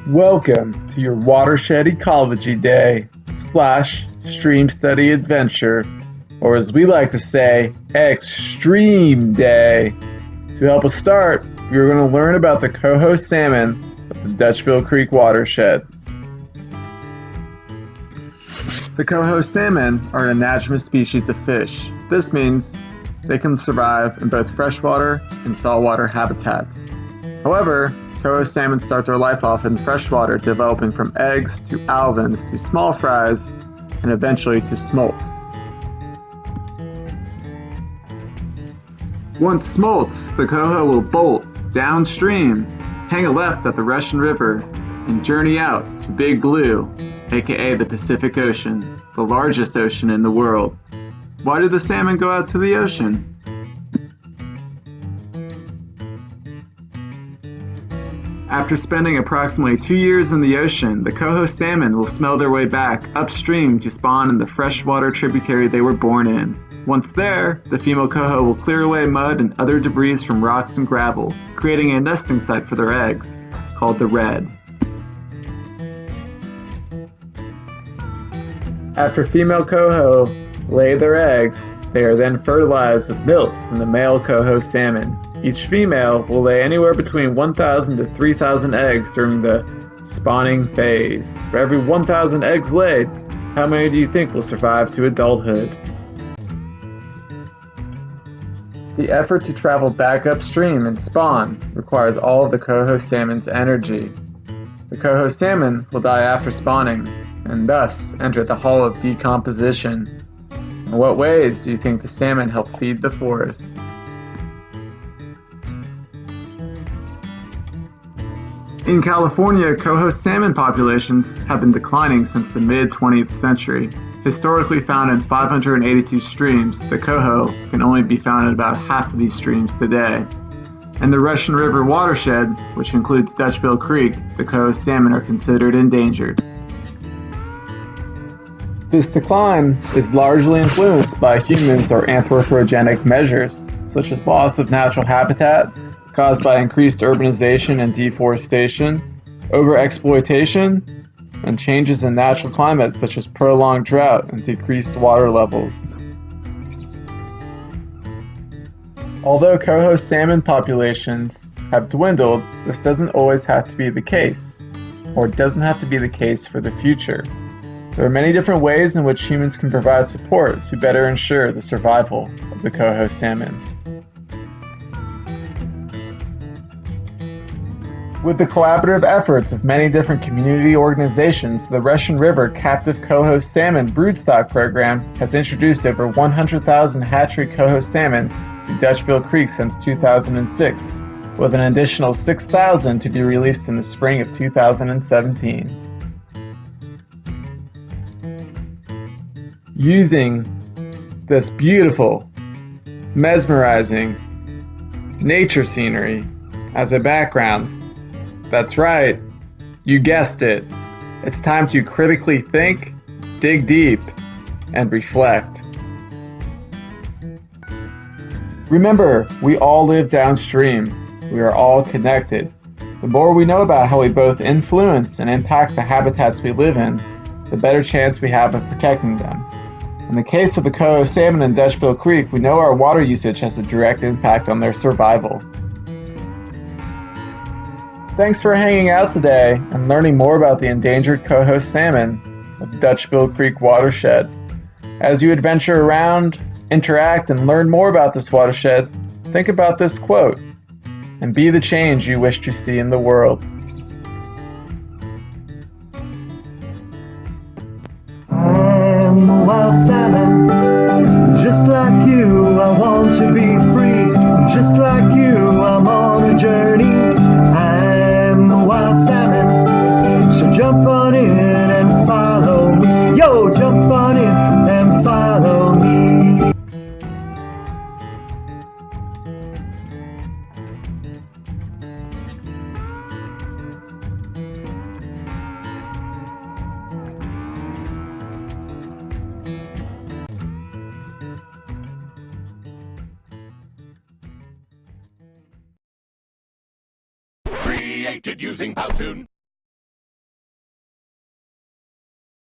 Welcome to your Watershed Ecology Day / Stream Study Adventure, or as we like to say, Extreme Day. To help us start, we're going to learn about the Coho salmon of the Dutchbill Creek watershed. The Coho salmon are an anadromous species of fish. This means they can survive in both freshwater and saltwater habitats. However, Coho salmon start their life off in freshwater, developing from eggs to alevins to small fries and eventually to smolts. Once smolts, the coho will bolt downstream, hang a left at the Russian River, and journey out to Big Blue, aka the Pacific Ocean, the largest ocean in the world. Why do the salmon go out to the ocean? After spending approximately 2 years in the ocean, the coho salmon will smell their way back upstream to spawn in the freshwater tributary they were born in. Once there, the female coho will clear away mud and other debris from rocks and gravel, creating a nesting site for their eggs, called the redd. After female coho lay their eggs, they are then fertilized with milk from the male coho salmon. Each female will lay anywhere between 1,000 to 3,000 eggs during the spawning phase. For every 1,000 eggs laid, how many do you think will survive to adulthood? The effort to travel back upstream and spawn requires all of the coho salmon's energy. The coho salmon will die after spawning, and thus enter the hall of decomposition. In what ways do you think the salmon help feed the forest? In California, coho salmon populations have been declining since the mid-20th century. Historically found in 582 streams, the coho can only be found in about half of these streams today. In the Russian River watershed, which includes Dutchbill Creek, the coho salmon are considered endangered. This decline is largely influenced by humans or anthropogenic measures, such as loss of natural habitat, caused by increased urbanization and deforestation, overexploitation, and changes in natural climates such as prolonged drought and decreased water levels. Although coho salmon populations have dwindled, this doesn't always have to be the case, or doesn't have to be the case for the future. There are many different ways in which humans can provide support to better ensure the survival of the coho salmon. With the collaborative efforts of many different community organizations, the Russian River Captive Coho Salmon Broodstock Program has introduced over 100,000 hatchery coho salmon to Dutchbill Creek since 2006, with an additional 6,000 to be released in the spring of 2017. Using this beautiful, mesmerizing nature scenery as a background, that's right, you guessed it. It's time to critically think, dig deep, and reflect. Remember, we all live downstream. We are all connected. The more we know about how we both influence and impact the habitats we live in, the better chance we have of protecting them. In the case of the coho salmon in Dutchbill Creek, we know our water usage has a direct impact on their survival. Thanks for hanging out today and learning more about the endangered coho salmon of Dutchbill Creek watershed. As you adventure around, interact, and learn more about this watershed, think about this quote, and be the change you wish to see in the world. I'm a wild salmon, just like you, I want to be free. Just like you, I'm on a journey. I'm a wild salmon, so jump on in and follow me. Yo, jump on in and follow me. Created using Powtoon.